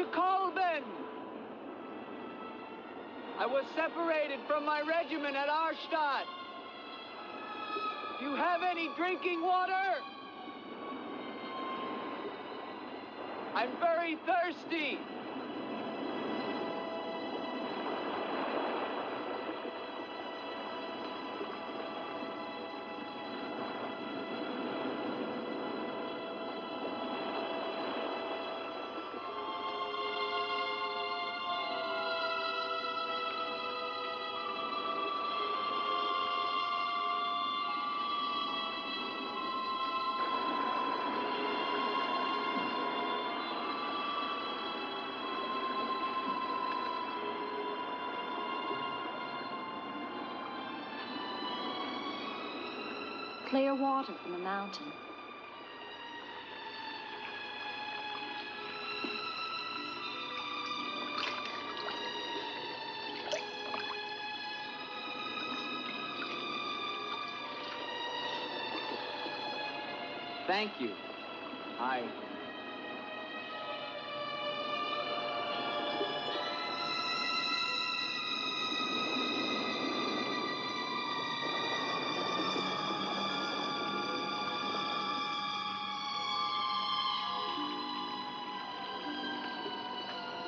to Kolben. I was separated from my regiment at Arstadt. Do you have any drinking water? I'm very thirsty. Clear water from the mountain. Thank you.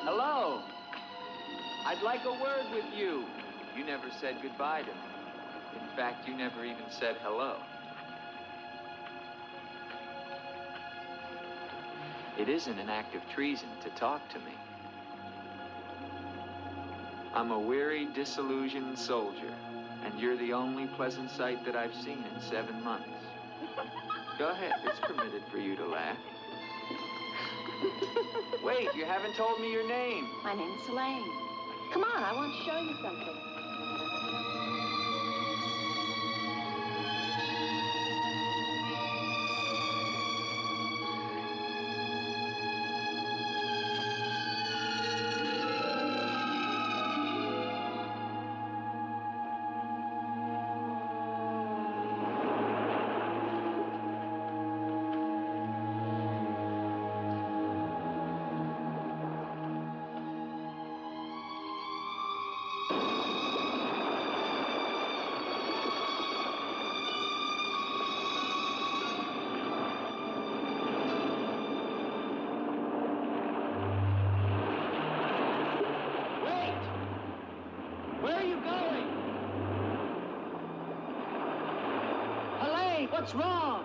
Hello. I'd like a word with you. You never said goodbye to me. In fact, you never even said hello. It isn't an act of treason to talk to me. I'm a weary, disillusioned soldier, and you're the only pleasant sight that I've seen in 7 months. Go ahead, it's permitted for you to laugh. Wait, you haven't told me your name. My name's Elaine. Come on, I want to show you something. What's wrong?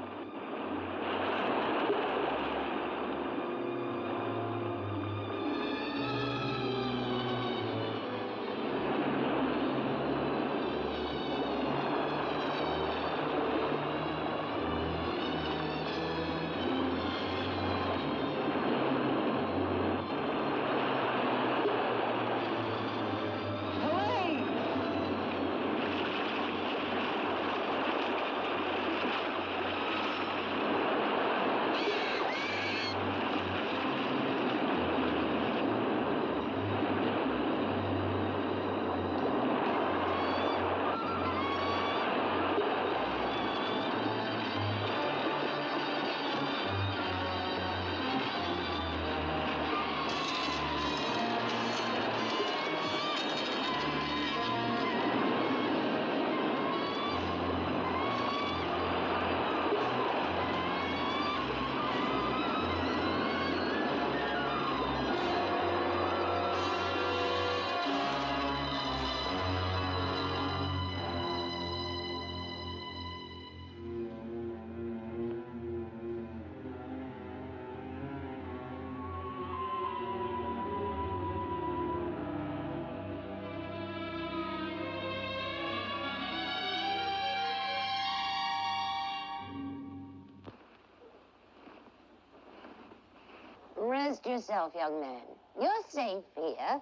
Rest yourself, young man. You're safe here.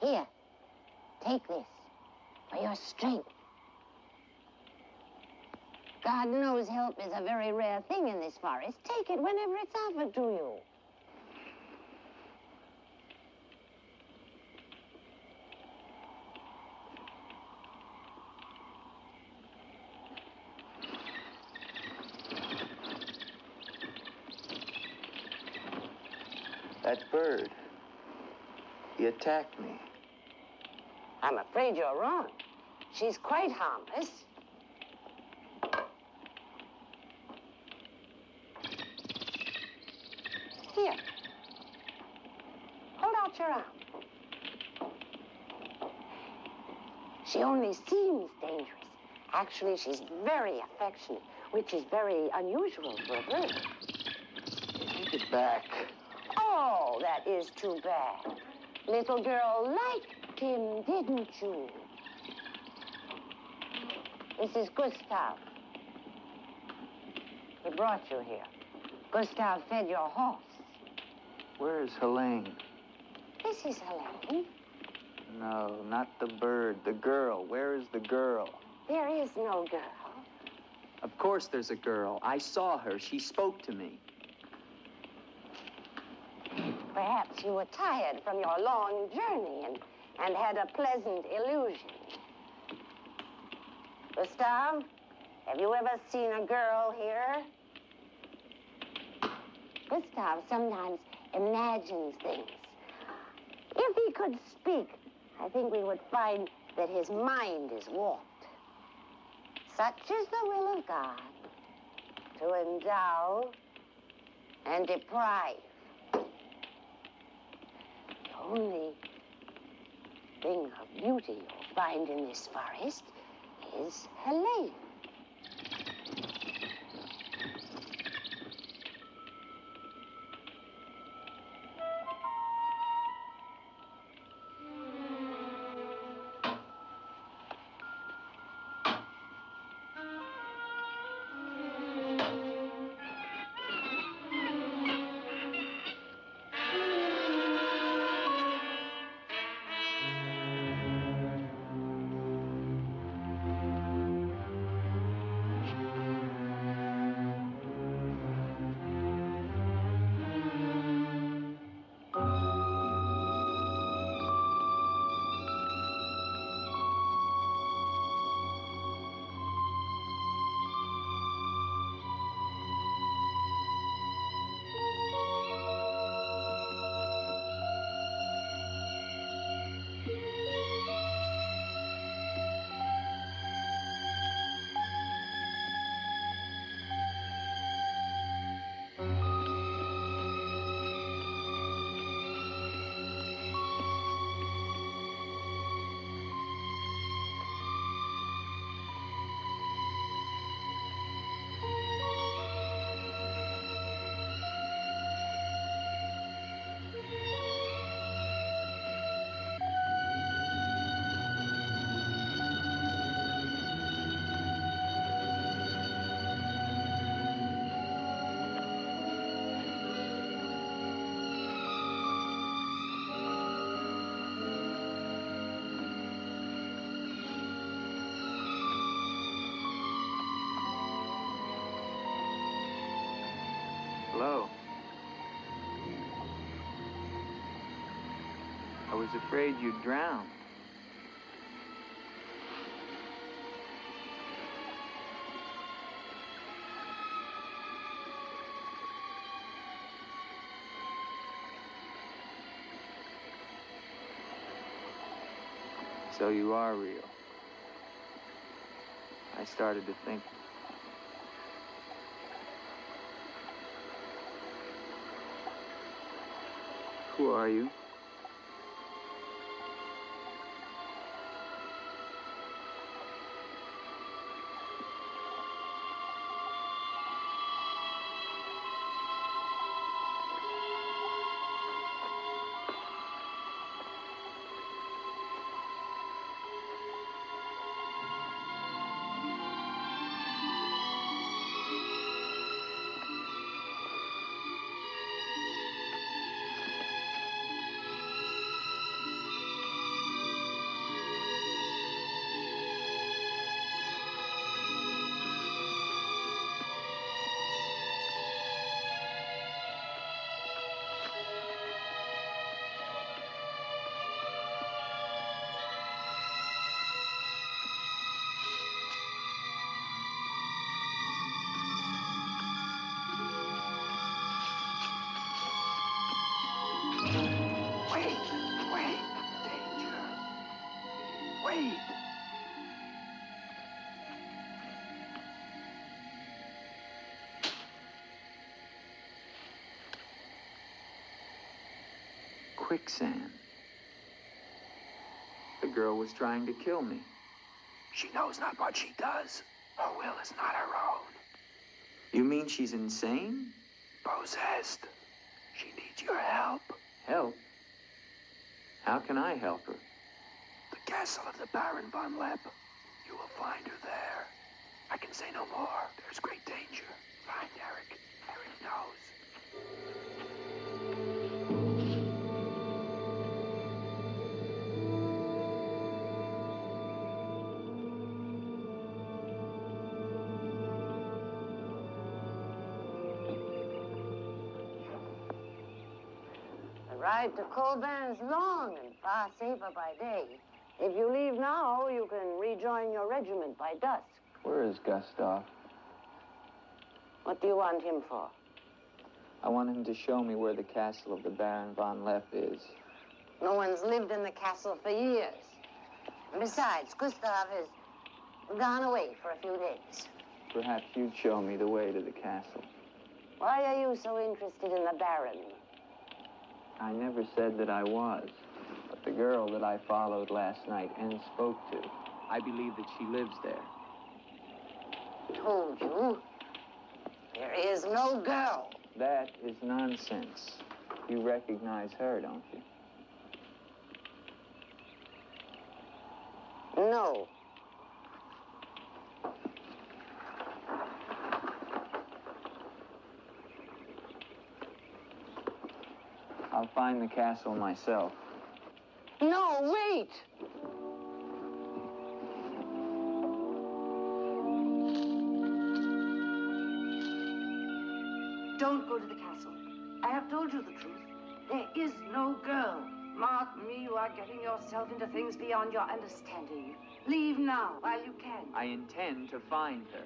Here, take this for your strength. God knows help is a very rare thing in this forest. Take it whenever it's offered to you. That bird, He attacked me. I'm afraid you're wrong. She's quite harmless. Here. Hold out your arm. She only seems dangerous. Actually, she's very affectionate, which is very unusual for a bird. Take it back. Oh, that is too bad. Little girl liked him, didn't you? This is Gustav. He brought you here. Gustav fed your horse. Where's Helene? This is Helene. No, not the bird. The girl. Where is the girl? There is no girl. Of course there's a girl. I saw her. She spoke to me. Perhaps you were tired from your long journey and had a pleasant illusion. Gustav, have you ever seen a girl here? Gustav sometimes imagines things. If he could speak, I think we would find that his mind is warped. Such is the will of God, to endow and deprive. The only thing of beauty you'll find in this forest is Helene. Hello. I was afraid you'd drown. So you are real. I started to think. Who are you? quicksand. The girl was trying to kill me. She knows not what she does. Her will is not her own. You mean she's insane? Possessed. She needs your help. Help? How can I help her? The castle of the Baron von Lepp. You will find her there. I can say no more. There's great danger. Find Eric. Eric knows. The ride to Colbert is long and far safer by day. If you leave now, you can rejoin your regiment by dusk. Where is Gustav? What do you want him for? I want him to show me where the castle of the Baron von Lepp is. No one's lived in the castle for years. And besides, Gustav has gone away for a few days. Perhaps you'd show me the way to the castle. Why are you so interested in the Baron? I never said that I was. But the girl that I followed last night and spoke to, I believe that she lives there. Told you. There is no girl. That is nonsense. You recognize her, don't you? No. I'll find the castle myself. No, wait! Don't go to the castle. I have told you the truth. There is no girl. Mark me, you are getting yourself into things beyond your understanding. Leave now, while you can. I intend to find her.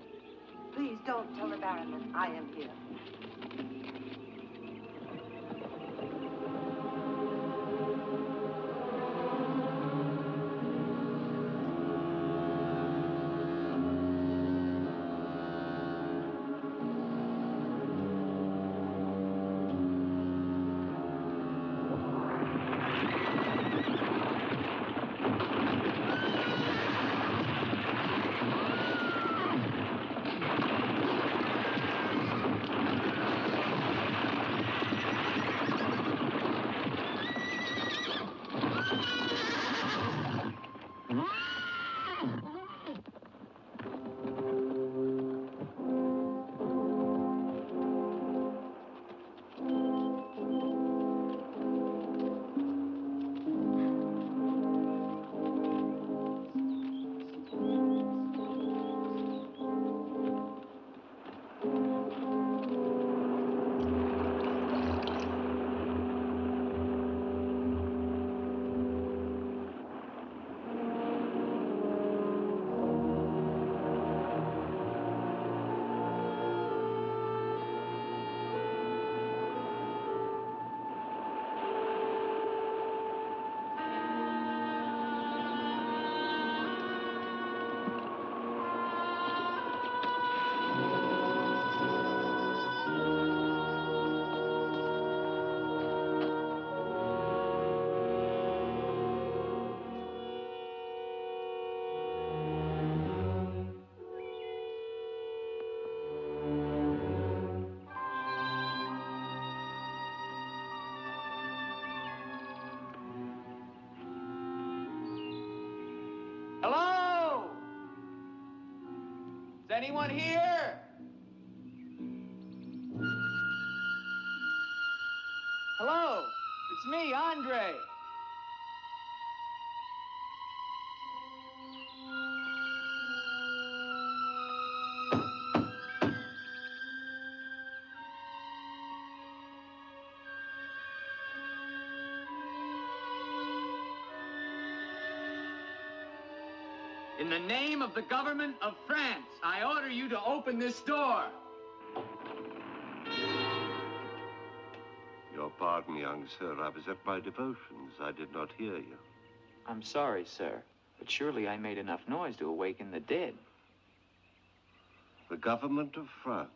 Please don't tell the Baron that I am here. Hello? Is anyone here? Hello? It's me, Andre. In the name of the government of France, I order you to open this door. Your pardon, young sir. I was at my devotions. I did not hear you. I'm sorry, sir, but surely I made enough noise to awaken the dead. The government of France.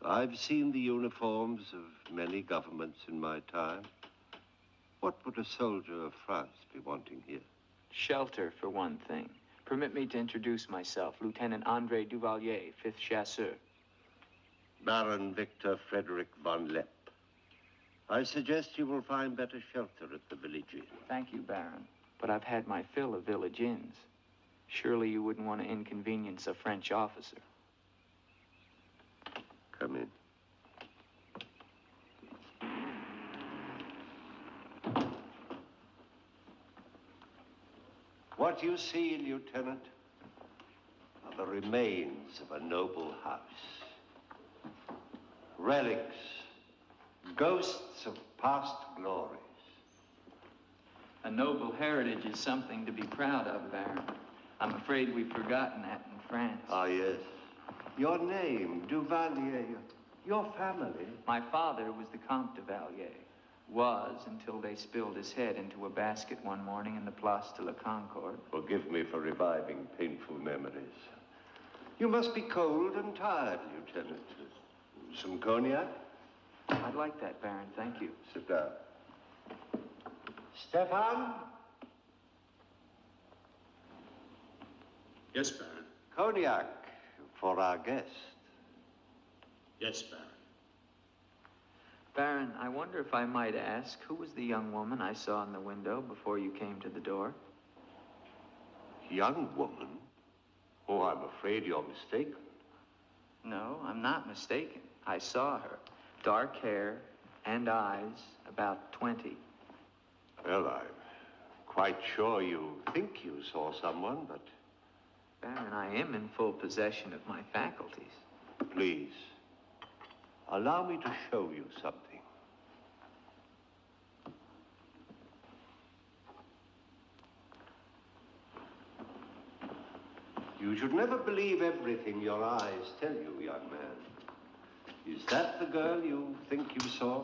I've seen the uniforms of many governments in my time. What would a soldier of France be wanting here? Shelter, for one thing. Permit me to introduce myself, Lieutenant André Duvalier, 5th Chasseur. Baron Victor Frederick von Lepp. I suggest you will find better shelter at the village inn. Thank you, Baron. But I've had my fill of village inns. Surely you wouldn't want to inconvenience a French officer. Come in. What you see, Lieutenant, are the remains of a noble house. Relics, ghosts of past glories. A noble heritage is something to be proud of, Baron. I'm afraid we've forgotten that in France. Ah, yes. Your name, Duvalier, your family. My father was the Comte de Valier. Was until they spilled his head into a basket one morning in the Place de la Concorde. Forgive me for reviving painful memories. You must be cold and tired, Lieutenant. Some cognac? I'd like that, Baron. Thank you. Sit down. Stefan? Yes, Baron. Cognac for our guest. Yes, Baron. Baron, I wonder if I might ask, who was the young woman I saw in the window before you came to the door? Young woman? Oh, I'm afraid you're mistaken. No, I'm not mistaken. I saw her. Dark hair and eyes, about 20. Well, I'm quite sure you think you saw someone, but... Baron, I am in full possession of my faculties. Please, allow me to show you something. You should never believe everything your eyes tell you, young man. Is that the girl you think you saw?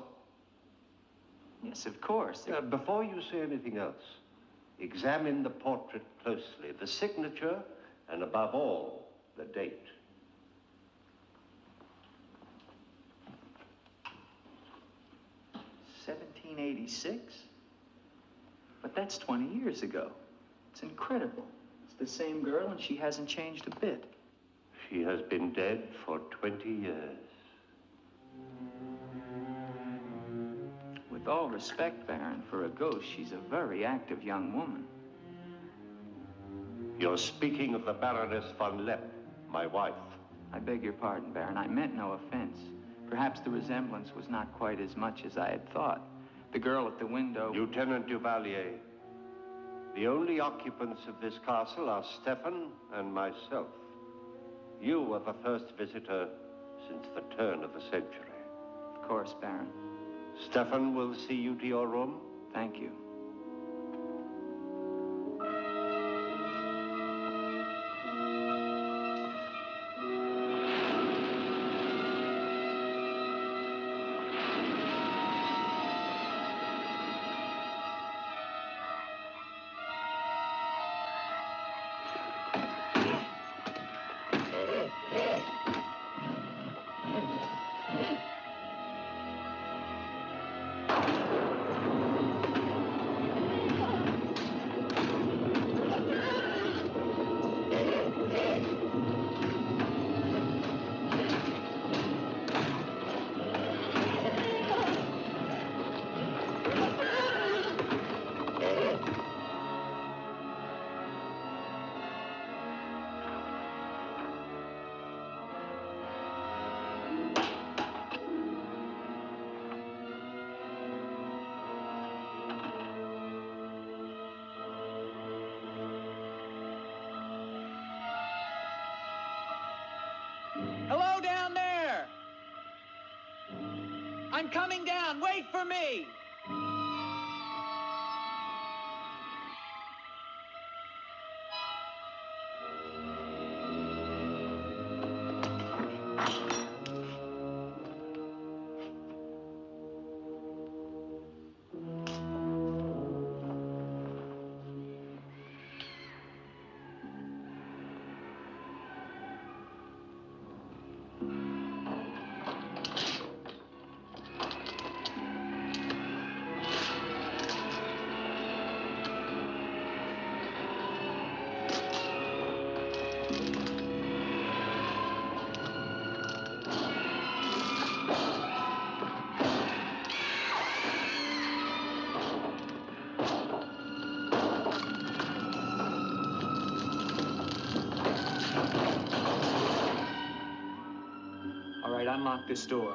Yes, of course. Before you say anything else, examine the portrait closely, the signature, and above all, the date. $1786? But that's 20 years ago. It's incredible. It's the same girl and she hasn't changed a bit. She has been dead for 20 years. With all respect, Baron, for a ghost, she's a very active young woman. You're speaking of the Baroness von Lepp, my wife. I beg your pardon, Baron. I meant no offense. Perhaps the resemblance was not quite as much as I had thought. The girl at the window... Lieutenant Duvalier, the only occupants of this castle are Stefan and myself. You are the first visitor since the turn of the century. Of course, Baron. Stefan will see you to your room. Thank you. Hello down there! I'm coming down. Wait for me! All right, unlock this door.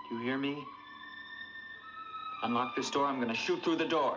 Do you hear me? Unlock this door, I'm gonna shoot through the door.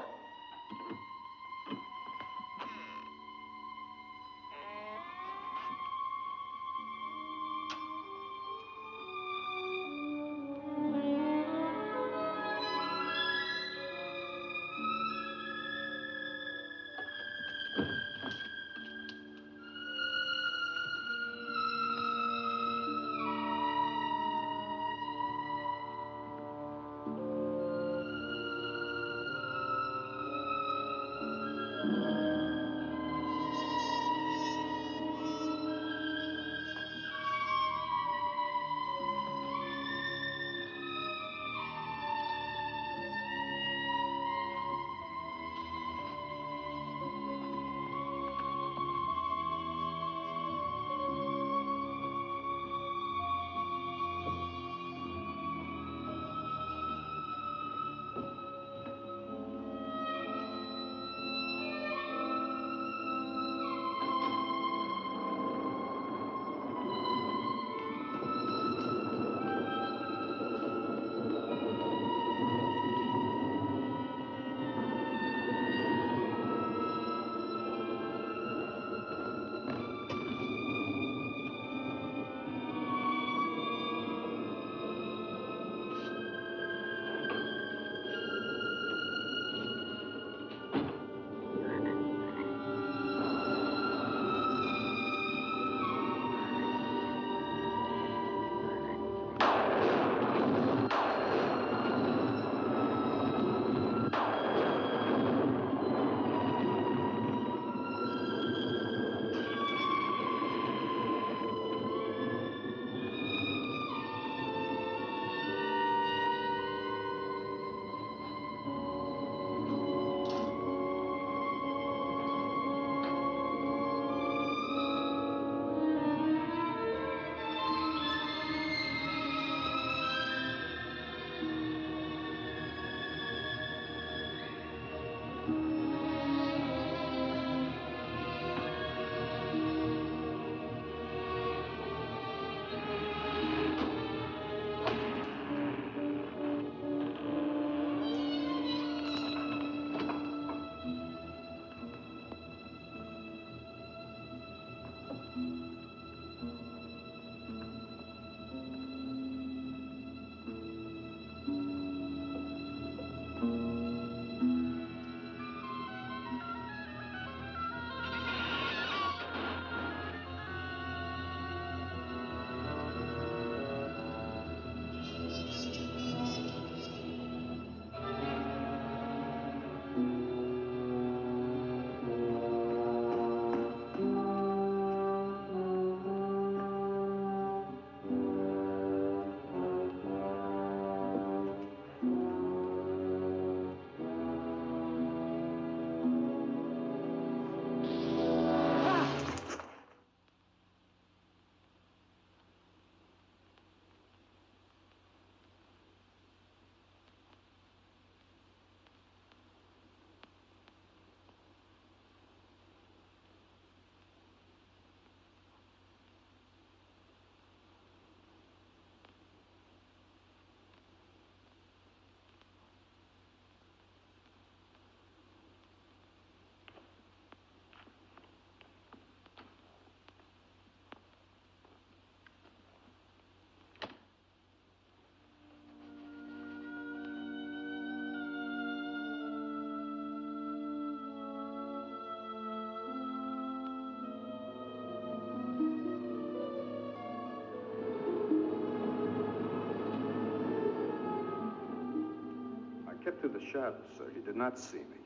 kept through the shadows, sir. He did not see me.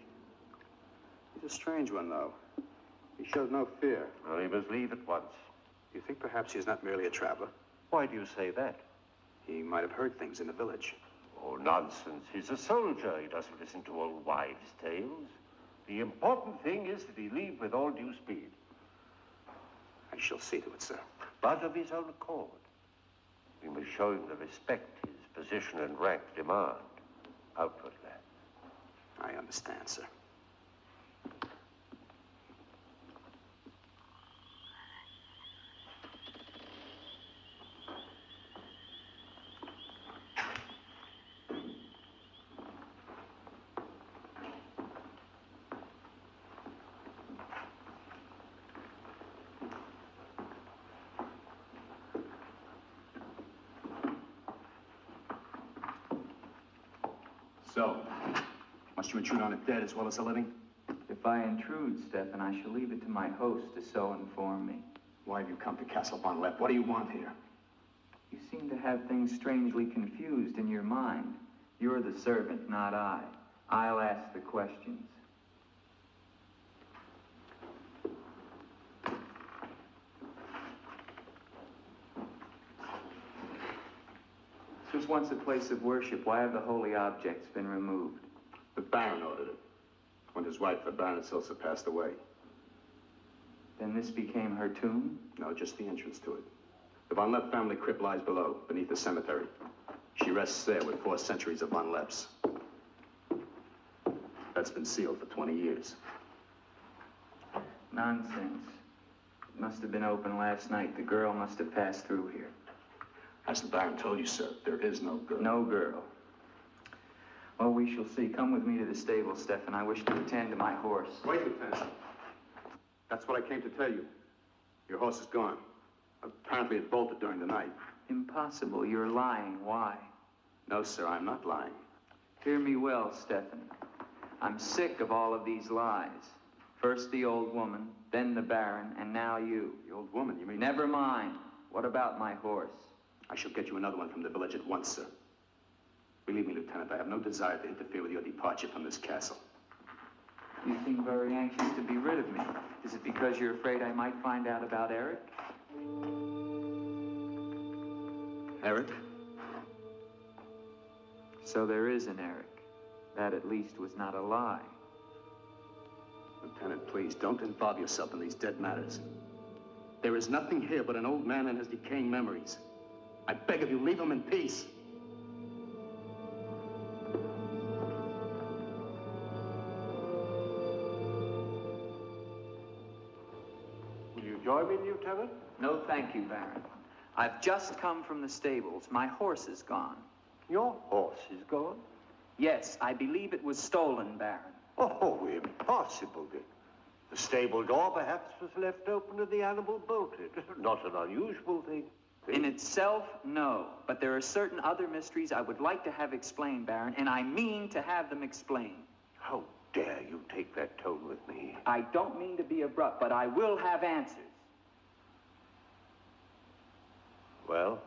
He's a strange one, though. He showed no fear. Well, he must leave at once. You think perhaps he's not merely a traveler? Why do you say that? He might have heard things in the village. Oh, nonsense. He's a soldier. He doesn't listen to old wives' tales. The important thing is that he leave with all due speed. shall see to it, sir. But of his own accord. We must show him the respect his position and rank demand outwardly. I understand, sir. So, must you intrude on the dead as well as the living? If I intrude, Stefan, I shall leave it to my host to so inform me. Why have you come to Castle Von Lepp? What do you want here? You seem to have things strangely confused in your mind. You're the servant, not I. I'll ask the questions. This was once a place of worship. Why have the holy objects been removed? The Baron ordered it. When his wife, the Baroness Ilsa, passed away. Then this became her tomb? No, just the entrance to it. The Von Lepp family crypt lies below, beneath the cemetery. She rests there with 4 centuries of Von Lepps. That's been sealed for 20 years. Nonsense. It must have been open last night. The girl must have passed through here. As the Baron told you, sir, there is no girl. No girl. Well, we shall see. Come with me to the stable, Stefan. I wish to attend to my horse. Wait, Lieutenant. That's what I came to tell you. Your horse is gone. Apparently it bolted during the night. Impossible. You're lying. Why? No, sir, I'm not lying. Hear me well, Stefan. I'm sick of all of these lies. First the old woman, then the Baron, and now you. The old woman, you mean? Never mind. What about my horse? I shall get you another one from the village at once, sir. Believe me, Lieutenant, I have no desire to interfere with your departure from this castle. You seem very anxious to be rid of me. Is it because you're afraid I might find out about Eric? Eric? So there is an Eric. That at least was not a lie. Lieutenant, please, don't involve yourself in these dead matters. There is nothing here but an old man and his decaying memories. I beg of you, leave him in peace. Will you join me, Lieutenant? No, thank you, Baron. I've just come from the stables. My horse is gone. Your horse is gone? Yes, I believe it was stolen, Baron. Oh, impossible, Dick. The stable door perhaps was left open and the animal bolted. Not an unusual thing. In itself, no. But there are certain other mysteries I would like to have explained, Baron, and I mean to have them explained. How dare you take that tone with me? I don't mean to be abrupt, but I will have answers. Well?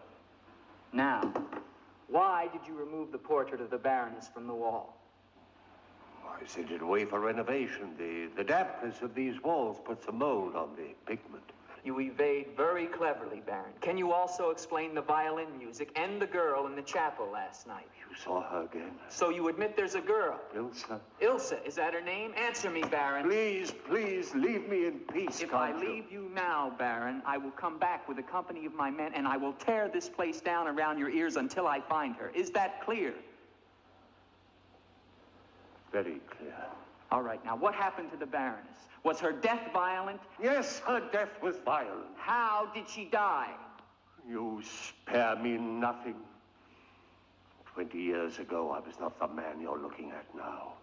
Now, why did you remove the portrait of the Baroness from the wall? I sent it away for renovation. The dampness of these walls puts a mold on the pigment. You evade very cleverly, Baron. Can you also explain the violin music and the girl in the chapel last night? You saw her again? So you admit there's a girl? Ilsa. Ilsa, is that her name? Answer me, Baron. Please, please, leave me in peace, If I leave you now, Baron, I will come back with a company of my men, and I will tear this place down around your ears until I find her. Is that clear? Very clear. All right, now, what happened to the Baroness? Was her death violent? Yes, her death was violent. How did she die? You spare me nothing. 20 years ago, I was not the man you're looking at now.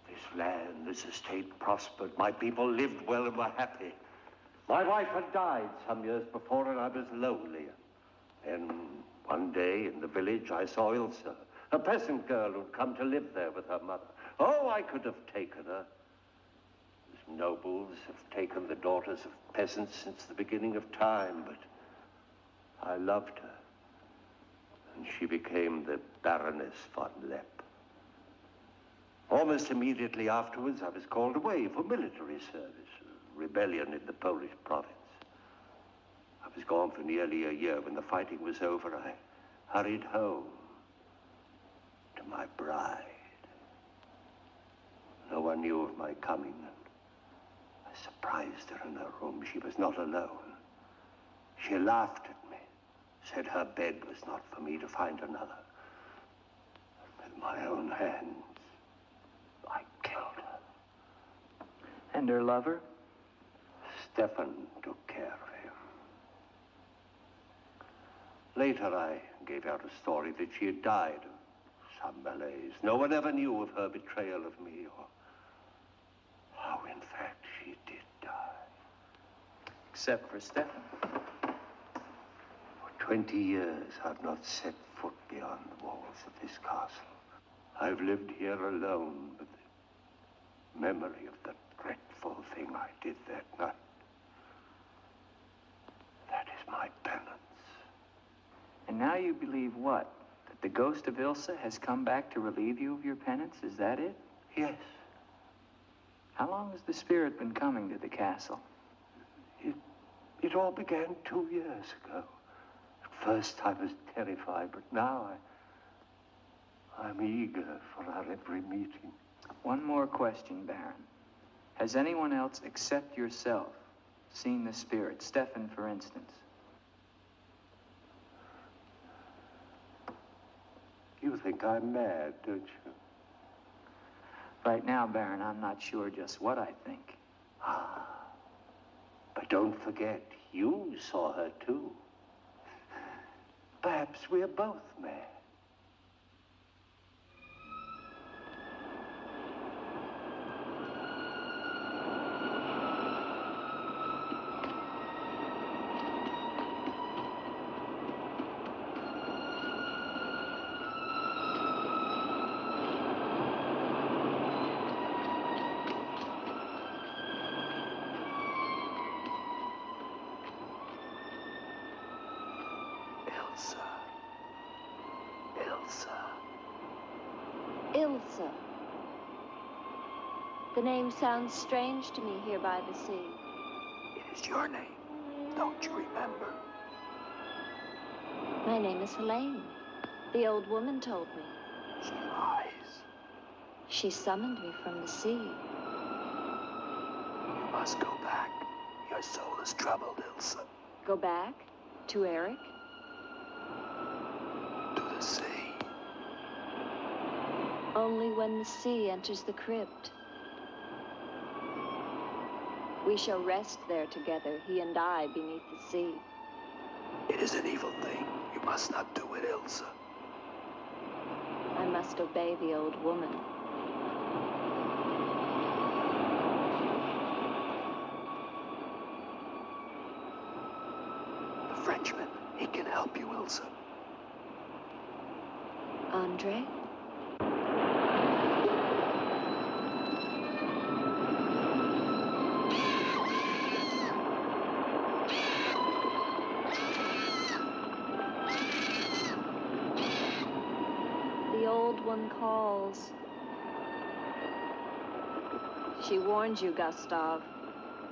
This land, this estate prospered. My people lived well and were happy. My wife had died some years before, and I was lonely. And one day in the village, I saw Ilsa, a peasant girl who'd come to live there with her mother. Oh, I could have taken her. As nobles have taken the daughters of peasants since the beginning of time, but I loved her. And she became the Baroness von Lepp. Almost immediately afterwards, I was called away for military service, a rebellion in the Polish province. I was gone for nearly a year. When the fighting was over, I hurried home to my bride. No one knew of my coming, and I surprised her in her room. She was not alone. She laughed at me, said her bed was not for me to find another. With my own hands, I killed her. And her lover? Stefan took care of him. Later, I gave out a story that she had died of some malaise. No one ever knew of her betrayal of me, or how, in fact, she did die. Except for Stefan. For 20 years, I've not set foot beyond the walls of this castle. I've lived here alone with the memory of the dreadful thing I did that night. That is my penance. And now you believe what? That the ghost of Ilsa has come back to relieve you of your penance? Is that it? Yes. How long has the spirit been coming to the castle? It all began 2 years ago. At first I was terrified, but now I'm eager for our every meeting. One more question, Baron. Has anyone else except yourself seen the spirit? Stefan, for instance. You think I'm mad, don't you? Right now, Baron, I'm not sure just what I think. Ah. But don't forget, you saw her too. Perhaps we're both mad. Ilsa. The name sounds strange to me here by the sea. It is your name. Don't you remember? My name is Helene. The old woman told me. She lies. She summoned me from the sea. You must go back. Your soul is troubled, Ilsa. Go back? To Eric? To the sea. Only when the sea enters the crypt. We shall rest there together, he and I, beneath the sea. It is an evil thing. You must not do it, Ilsa. I must obey the old woman. The Frenchman, he can help you, Ilsa. Andre? The old one calls. She warns you, Gustave.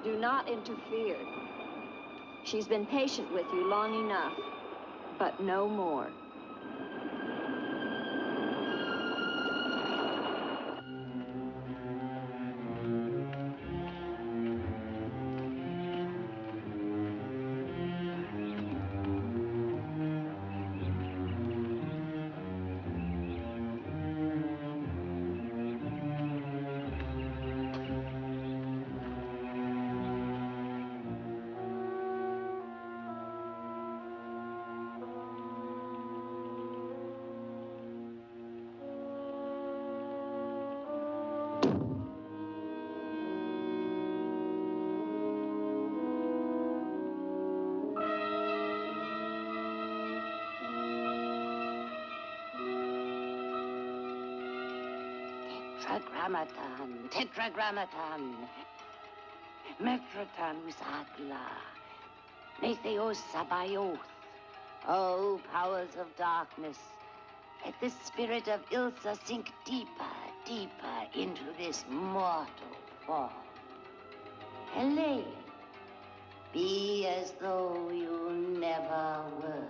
Do not interfere. She's been patient with you long enough, but no more. Tetragrammaton, tetragrammaton. Metroton usagla. Metheos sabayoth. O powers of darkness, let the spirit of Ilsa sink deeper, deeper into this mortal form. Helene, be as though you never were.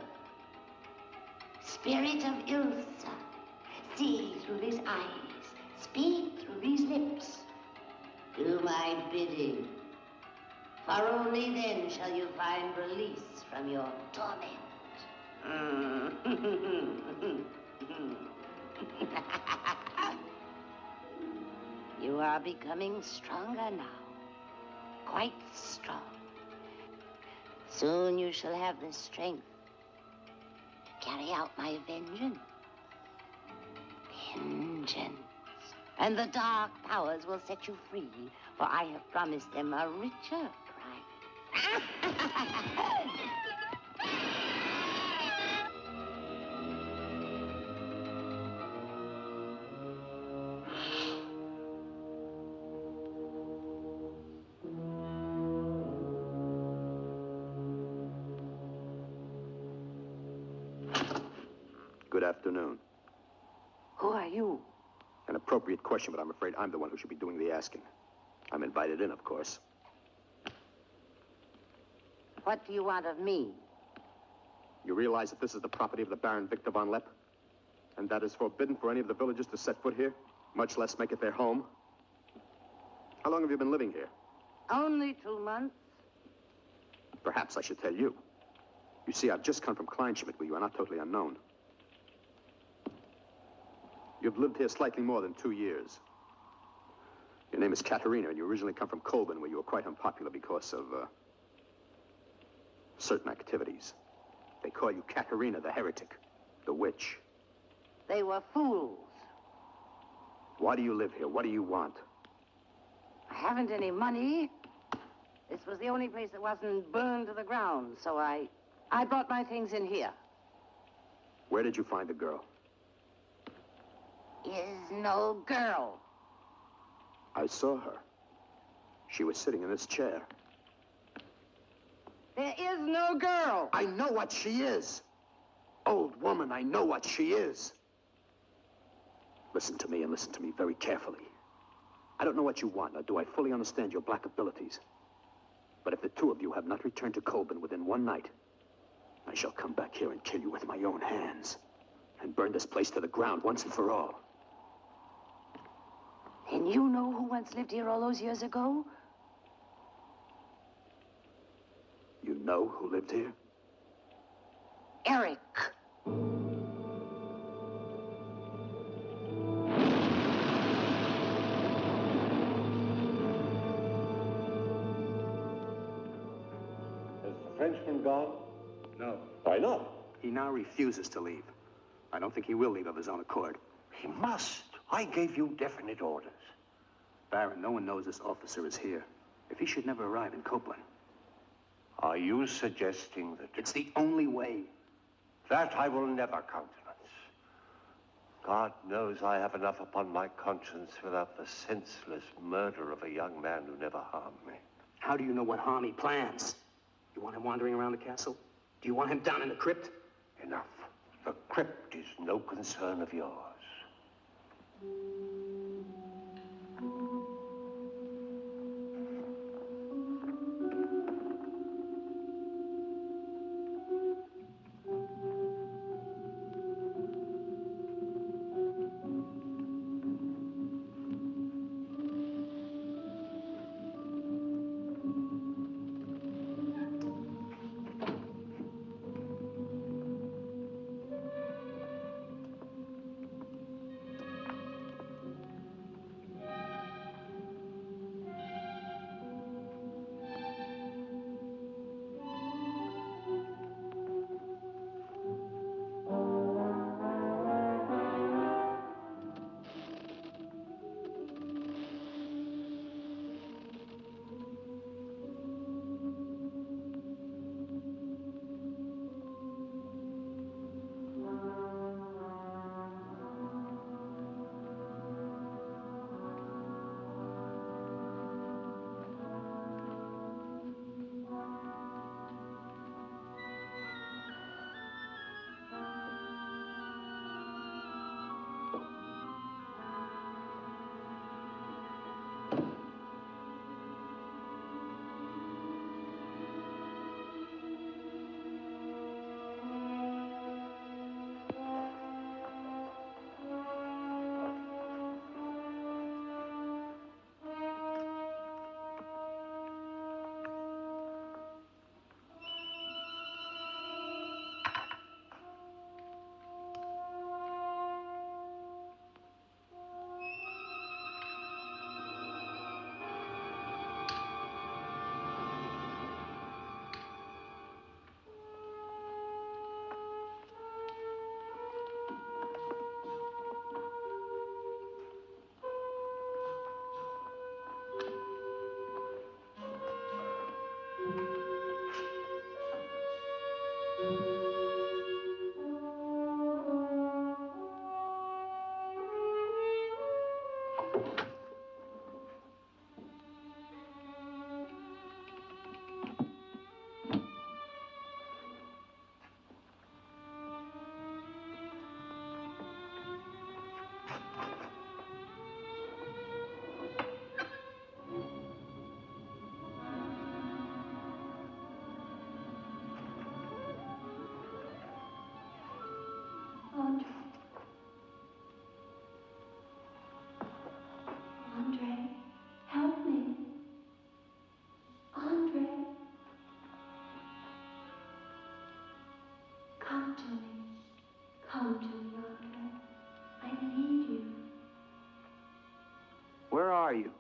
Spirit of Ilsa, see through these eyes, speak through these lips. Do my bidding, for only then shall you find release from your torment. You are becoming stronger now. Quite strong. Soon you shall have the strength to carry out my vengeance. Vengeance. And the dark powers will set you free, for I have promised them a richer prize. Good afternoon. Who are you? An appropriate question, but I'm afraid I'm the one who should be doing the asking. I'm invited in, of course. What do you want of me? You realize that this is the property of the Baron Victor von Lepp? And that is forbidden for any of the villagers to set foot here, much less make it their home? How long have you been living here? Only 2 months. Perhaps I should tell you. You see, I've just come from Kleinschmidt, where you are not totally unknown. You've lived here slightly more than 2 years. Your name is Katerina, and you originally come from Colburn, where you were quite unpopular because of, certain activities. They call you Katerina the heretic, the witch. They were fools. Why do you live here? What do you want? I haven't any money. This was the only place that wasn't burned to the ground, so I brought my things in here. Where did you find the girl? Is no girl. I saw her. She was sitting in this chair. There is no girl. I know what she is. Old woman, I know what she is. Listen to me, and listen to me very carefully. I don't know what you want, nor do I fully understand your black abilities. But if the two of you have not returned to Colburn within one night, I shall come back here and kill you with my own hands, and burn this place to the ground once and for all. And you know who once lived here all those years ago? You know who lived here? Eric. Has the Frenchman gone? No. Why not? He now refuses to leave. I don't think he will leave of his own accord. He must. I gave you definite orders. Baron, no one knows this officer is here. If he should never arrive in Copeland. Are you suggesting that... It's the only way. That I will never countenance. God knows I have enough upon my conscience without the senseless murder of a young man who never harmed me. How do you know what harm he plans? You want him wandering around the castle? Do you want him down in the crypt? Enough. The crypt is no concern of yours. Andre, help me. Andre, come to me. Come to me, Andre. I need you. Where are you?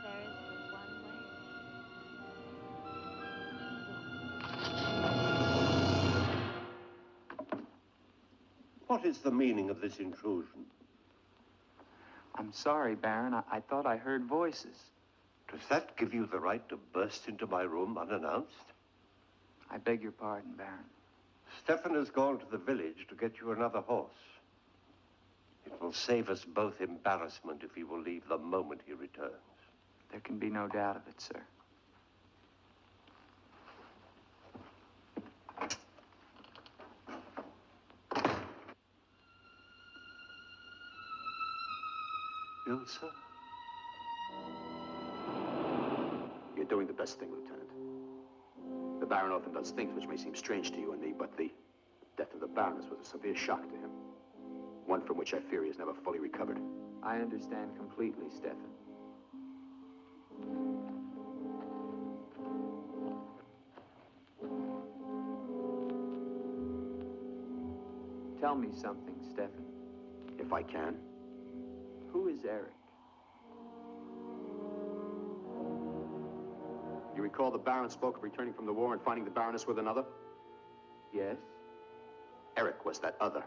There is but one way. What is the meaning of this intrusion? I'm sorry, Baron. I thought I heard voices. Does that give you the right to burst into my room unannounced? I beg your pardon, Baron. Stefan has gone to the village to get you another horse. It will save us both embarrassment if he will leave the moment he returns. There can be no doubt of it, sir. Ilsa? You're doing the best thing, Lieutenant. The Baron often does things which may seem strange to you and me, but the death of the Baroness was a severe shock to him. One from which I fear he has never fully recovered. I understand completely, Stefan. Tell me something, Stefan. If I can. Who is Eric? You recall the Baron spoke of returning from the war and finding the Baroness with another? Yes? Eric was that other.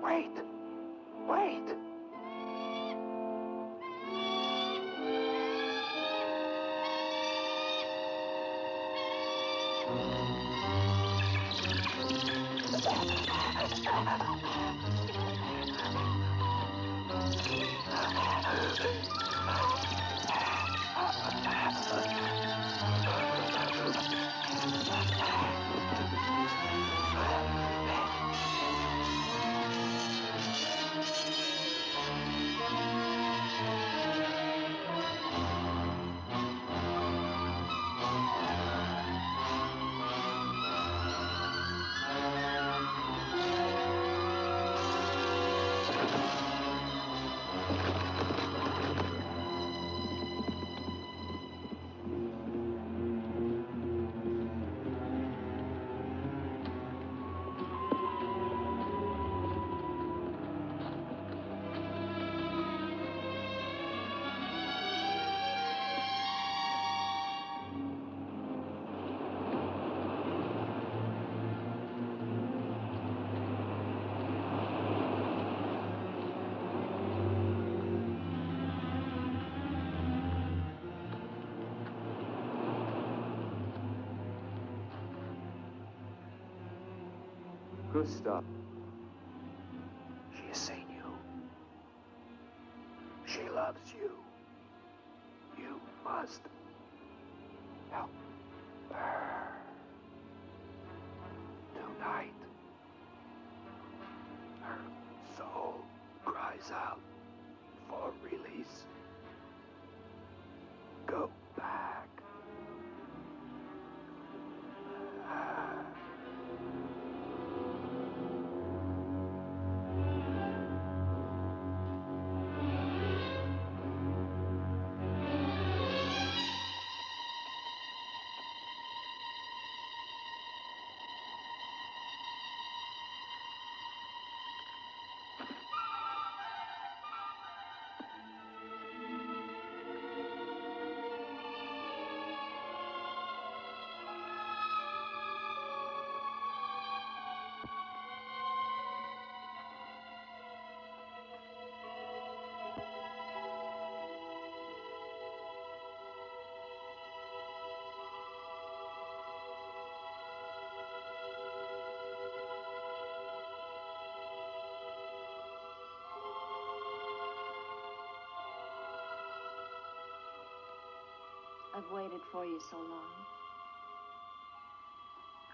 Wait. Wait. Gustav. She has seen you. She loves you. You must help her. Tonight, her soul cries out for release. Go back. I've waited for you so long.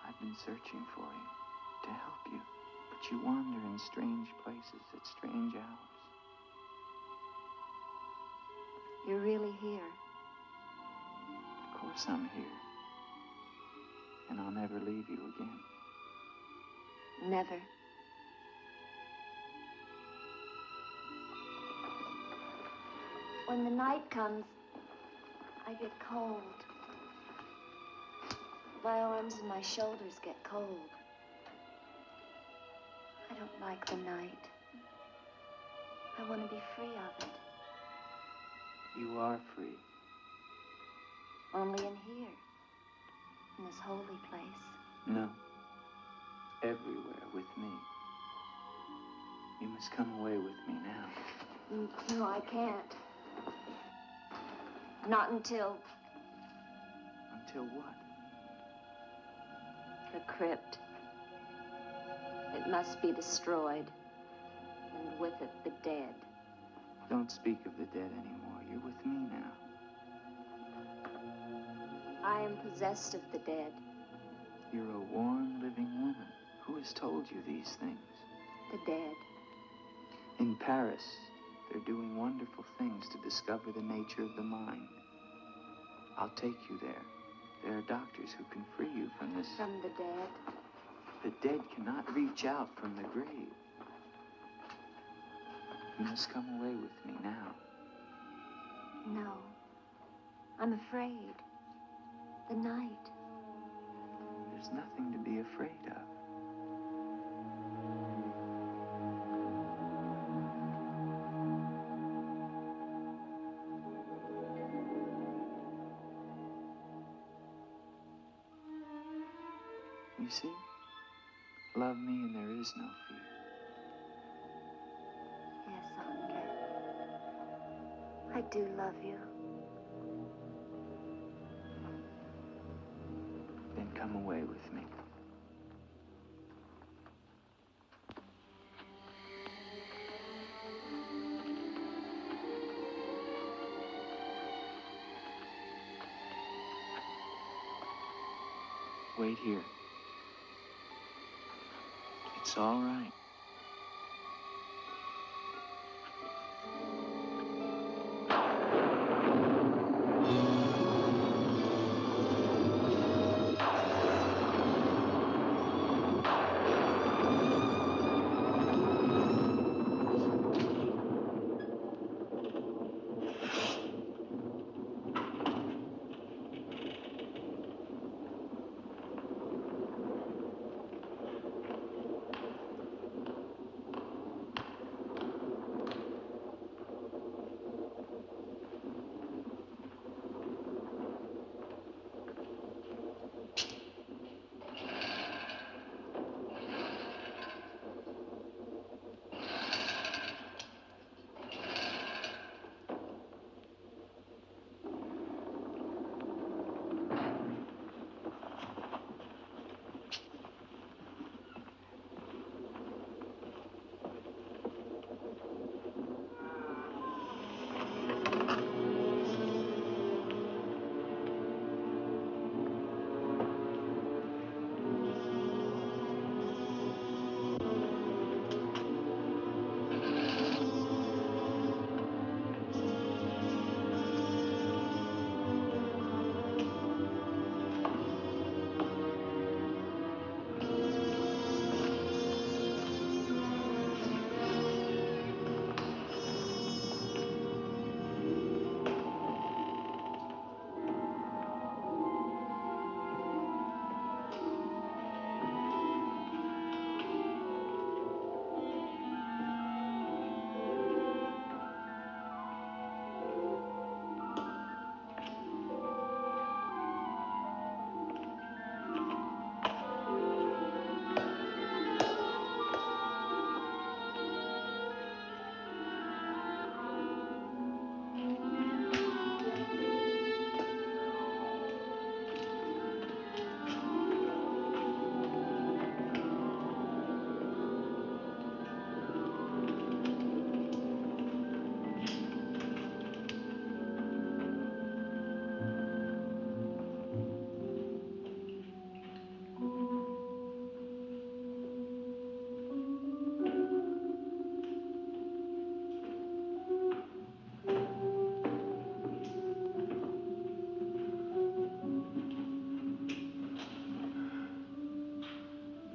I've been searching for you to help you, but you wander in strange places at strange hours. You're really here. Of course I'm here. And I'll never leave you again. Never. When the night comes, I get cold. My arms and my shoulders get cold. I don't like the night. I want to be free of it. You are free. Only in here, in this holy place. No. Everywhere with me. You must come away with me now. No, I can't. Not until Until what? the crypt. It must be destroyed. And with it, the dead. Don't speak of the dead anymore. You're with me now. I am possessed of the dead. You're a warm, living woman. Who has told you these things? The dead. In Paris, they're doing wonderful things to discover the nature of the mind. I'll take you there. There are doctors who can free you from this. From the dead. The dead cannot reach out from the grave. You must come away with me now. No. I'm afraid. The night. There's nothing to be afraid of. You see? Love me and there is no fear. Yes, Andre. I do love you. Then come away with me. Wait here. It's all right.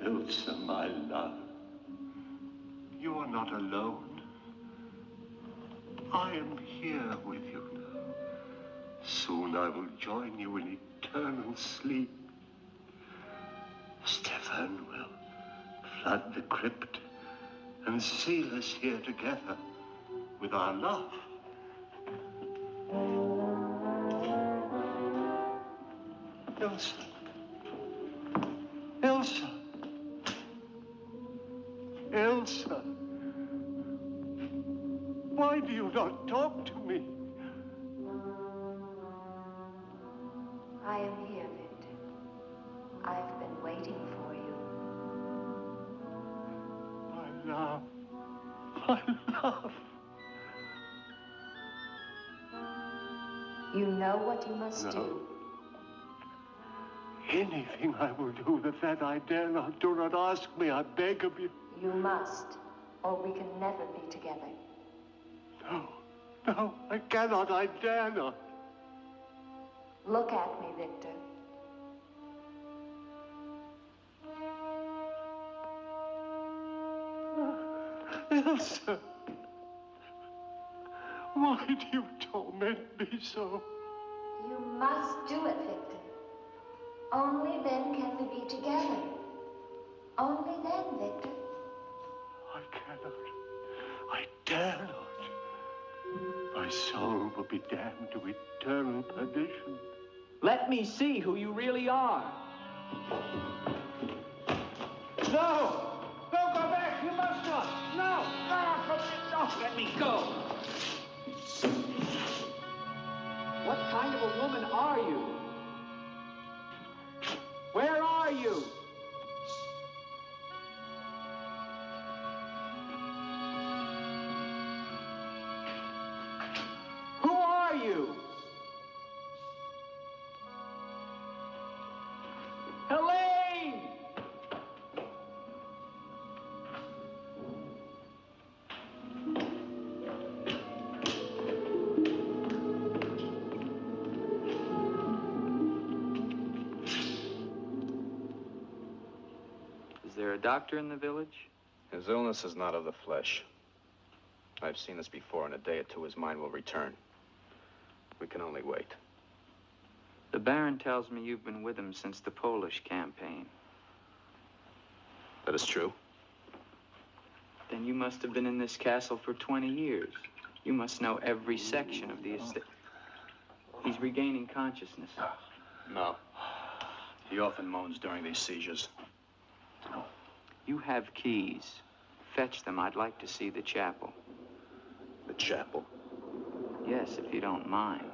Ilsa, my love, you are not alone. I am here with you now. Soon I will join you in eternal sleep. Stefan will flood the crypt and seal us here together with our love. Ilsa. Ilsa. Ilsa. Why do you not talk to me? I am here, Victor. I've been waiting for you. My love. My love. You know what you must do. Anything I will do that I dare not. Do not ask me, I beg of you. You must, or we can never be together. No, I cannot, I dare not. Look at me, Victor. Ilsa, why do you torment me so? You must do it, Victor. Only then can we be together. Only then, Victor. I cannot. I dare not. My soul will be damned to eternal perdition. Let me see who you really are. No! Don't go back! You must not! No! No! No! me go! What kind of a woman are you? Where are you? Who are you? Helene! Is there a doctor in the village? His illness is not of the flesh. I've seen this before. In a day or two, his mind will return. We can only wait. The Baron tells me you've been with him since the Polish campaign. That is true. Then you must have been in this castle for 20 years. You must know every section of the estate. He's regaining consciousness. No. He often moans during these seizures. You have keys. Fetch them. I'd like to see the chapel. The chapel? Yes, if you don't mind.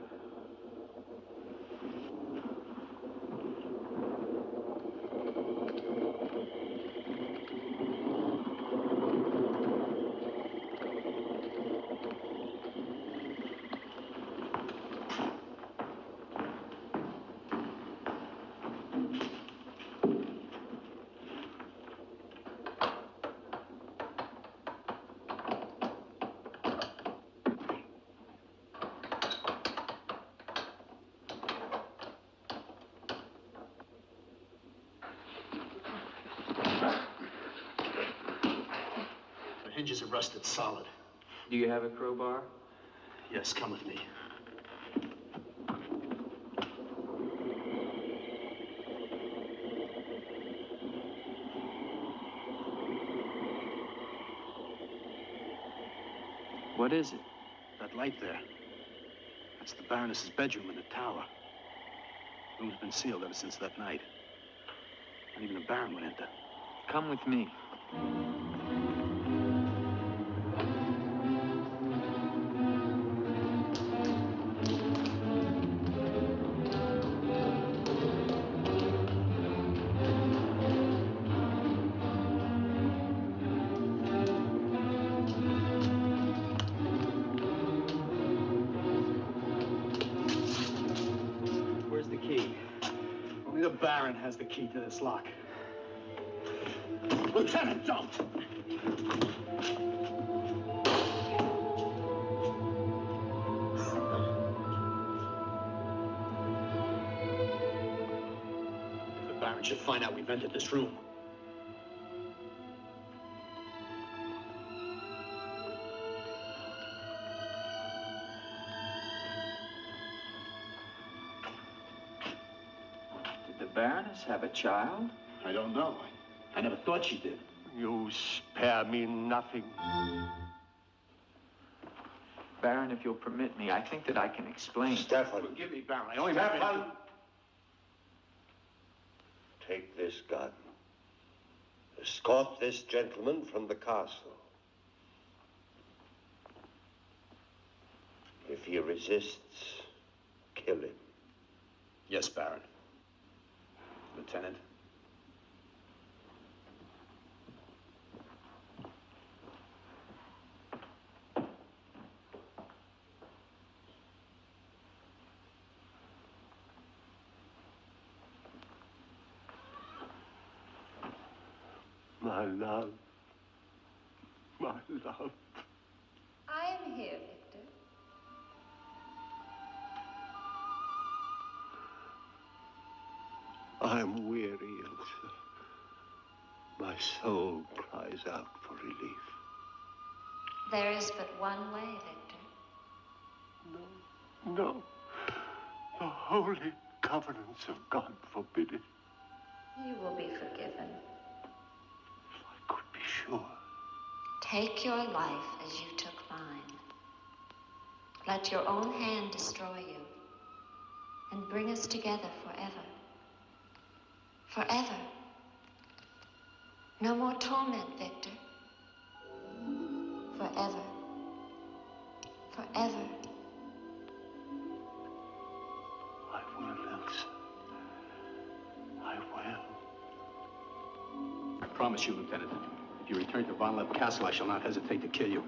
Hinges are rusted solid. Do you have a crowbar? Yes, come with me. What is it? That light there. That's the Baroness's bedroom in the tower. The room's been sealed ever since that night. Not even the Baron would enter. Come with me. Where's the key? Only the Baron has the key to this lock. Lieutenant, don't! If the Baron should find out we've entered this room. Did the Baroness have a child? I don't know. I never thought she did. You spare me nothing. Baron, if you'll permit me, I think that I can explain. Stefan. Forgive me, Baron. I only Stefan! Take this gun. Escort this gentleman from the castle. If he resists, kill him. Yes, Baron. Lieutenant. My love. My love. I am here, Victor. I'm weary, Ilsa. My soul cries out for relief. There is but one way, Victor. No. The holy covenants of God forbid it. You will be forgiven. I could be sure. Take your life as you took mine. Let your own hand destroy you and bring us together forever. Forever. No more torment, Victor. Forever. Forever. I will, Elsa. I will. I promise you, Lieutenant, if you return to Von Lepp Castle, I shall not hesitate to kill you.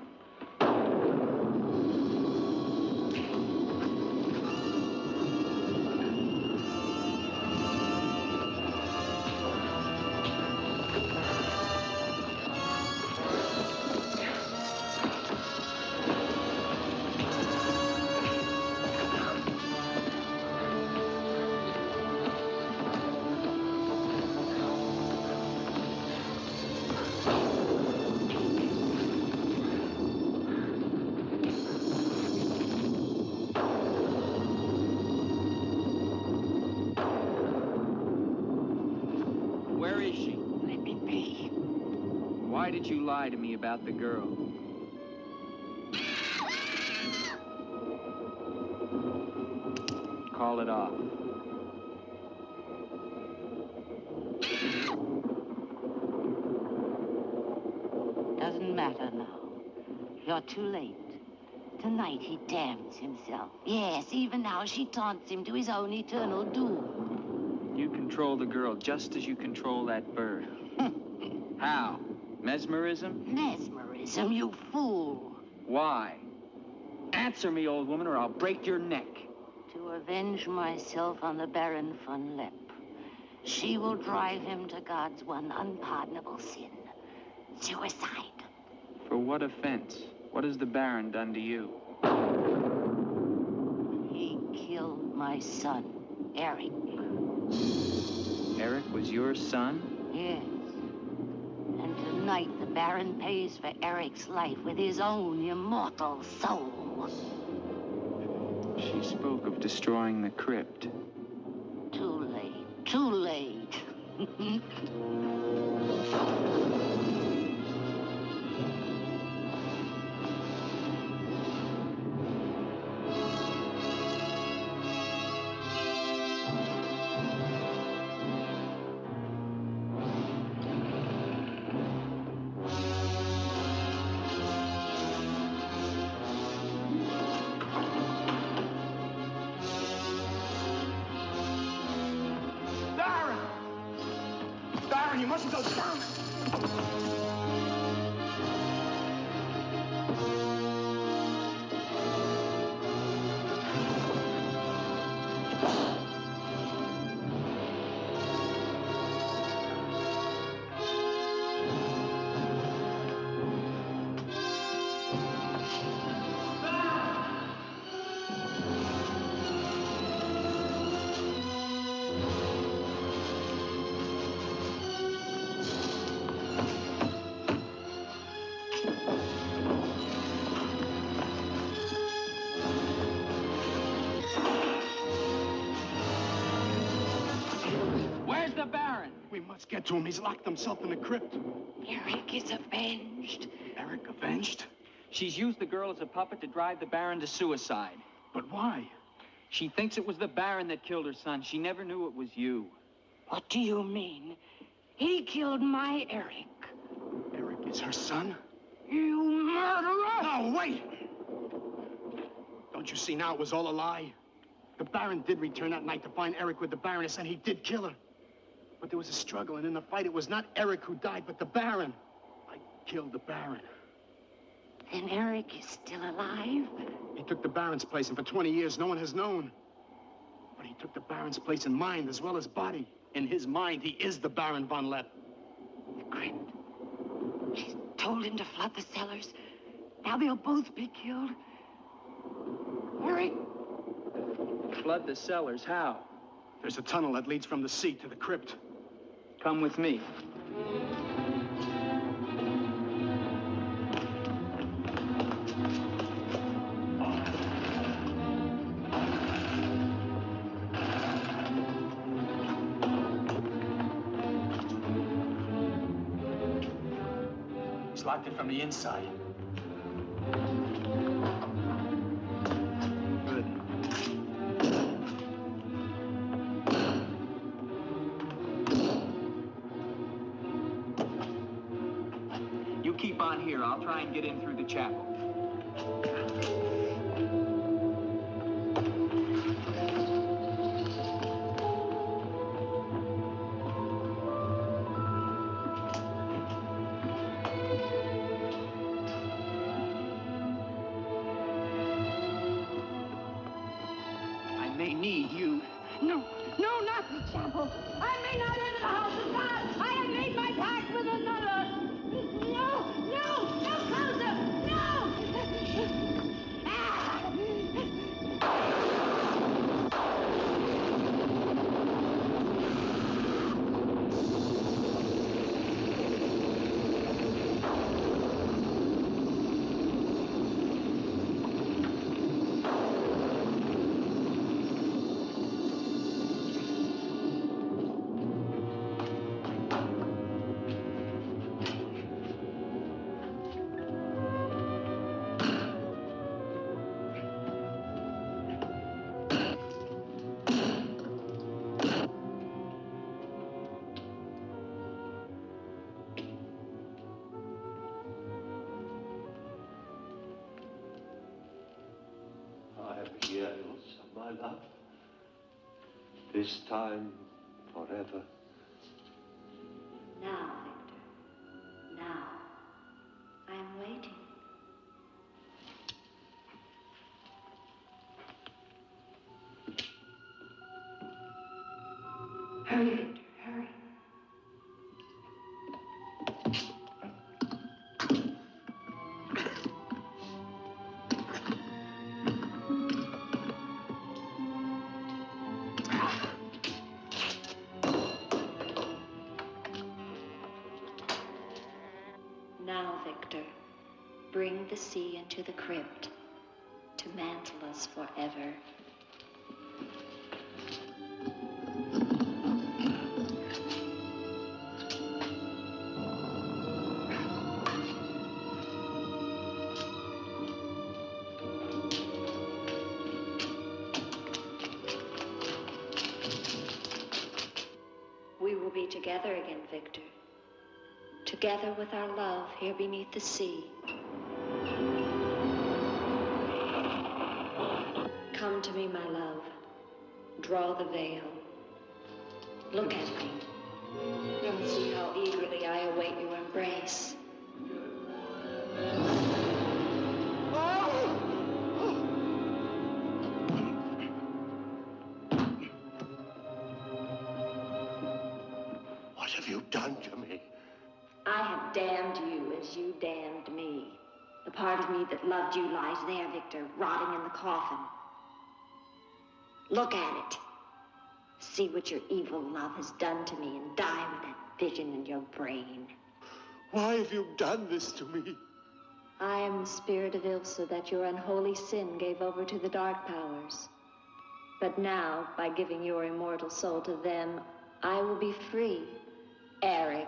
Where is she? Let me be. Why did you lie to me about the girl? Call it off. Doesn't matter now. You're too late. Tonight he damns himself. Yes, even now she taunts him to his own eternal doom. You control the girl just as you control that bird. How? Mesmerism? Mesmerism, you fool. Why? Answer me, old woman, or I'll break your neck. To avenge myself on the Baron von Lepp. She will drive him to God's one unpardonable sin. Suicide. For what offense? What has the Baron done to you? He killed my son, Eric. Eric was your son? Yes. And tonight the Baron pays for Eric's life with his own immortal soul. She spoke of destroying the crypt. Too late. Too late. Baron, you mustn't go down. We must get to him. He's locked himself in the crypt. Eric is avenged. Eric avenged? She's used the girl as a puppet to drive the Baron to suicide. But why? She thinks it was the Baron that killed her son. She never knew it was you. What do you mean? He killed my Eric. Eric is her son? You murderer! No, wait! Don't you see now it was all a lie? The Baron did return that night to find Eric with the Baroness, and he did kill her. But there was a struggle, and in the fight, it was not Eric who died, but the Baron. I killed the Baron. Then Eric is still alive? He took the Baron's place, and for 20 years, no one has known. But he took the Baron's place in mind as well as body. In his mind, he is the Baron von Lepp. The crypt. She's told him to flood the cellars. Now they'll both be killed. Eric! Flood the cellars? How? There's a tunnel that leads from the sea to the crypt. Come with me. He's locked it from the inside. Keep on here. I'll try and get in through the chapel. need you. No, no, not me, Shampoo. I may not enter the house of God. I have made my pact with another. No, no, no closer, no! Ah! Years of my love, this time forever. Now, Victor, now. I'm waiting. Hurry, Victor, hurry. Now, Victor, bring the sea into the crypt to mantle us forever. We will be together again, Victor. Together with our love here beneath the sea. Come to me, my love. Draw the veil. Look at me. And see how eagerly I await your embrace. What have you done to me? I have damned you as you damned me. The part of me that loved you lies there, Victor, rotting in the coffin. Look at it. See what your evil love has done to me and die with that vision in your brain. Why have you done this to me? I am the spirit of Ilsa that your unholy sin gave over to the dark powers. But now, by giving your immortal soul to them, I will be free, Eric.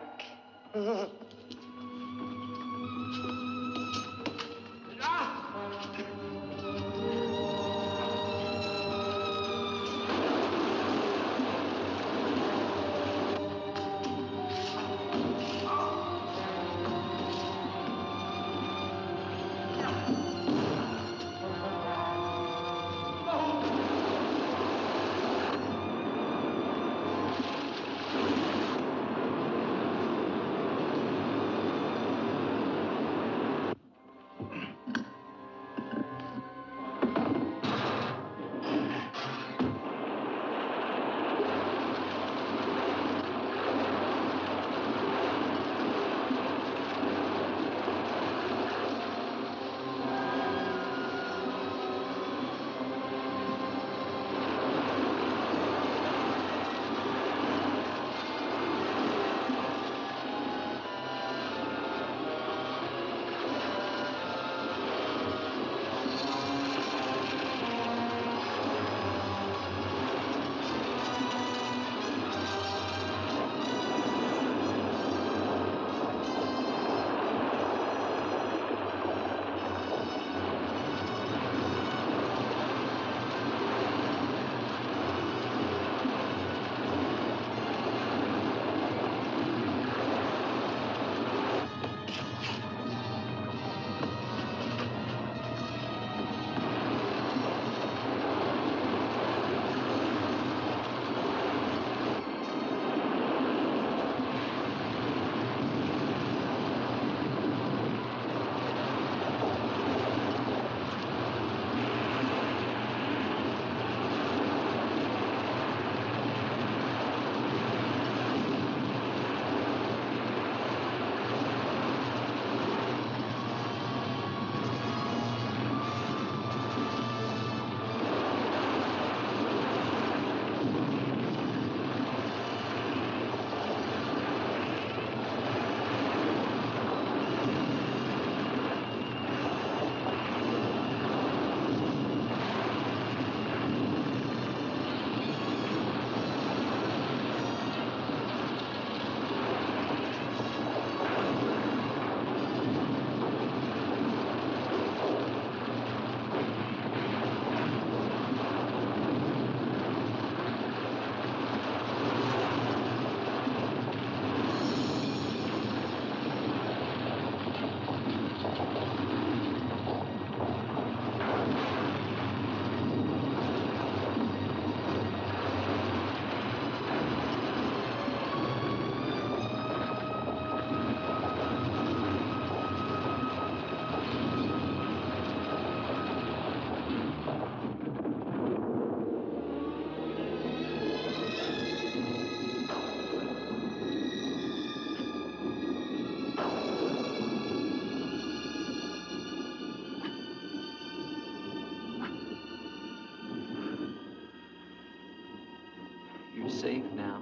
safe now.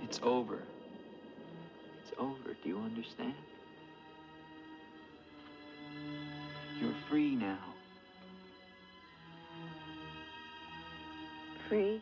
It's over. It's over. Do you understand? You're free now. Free?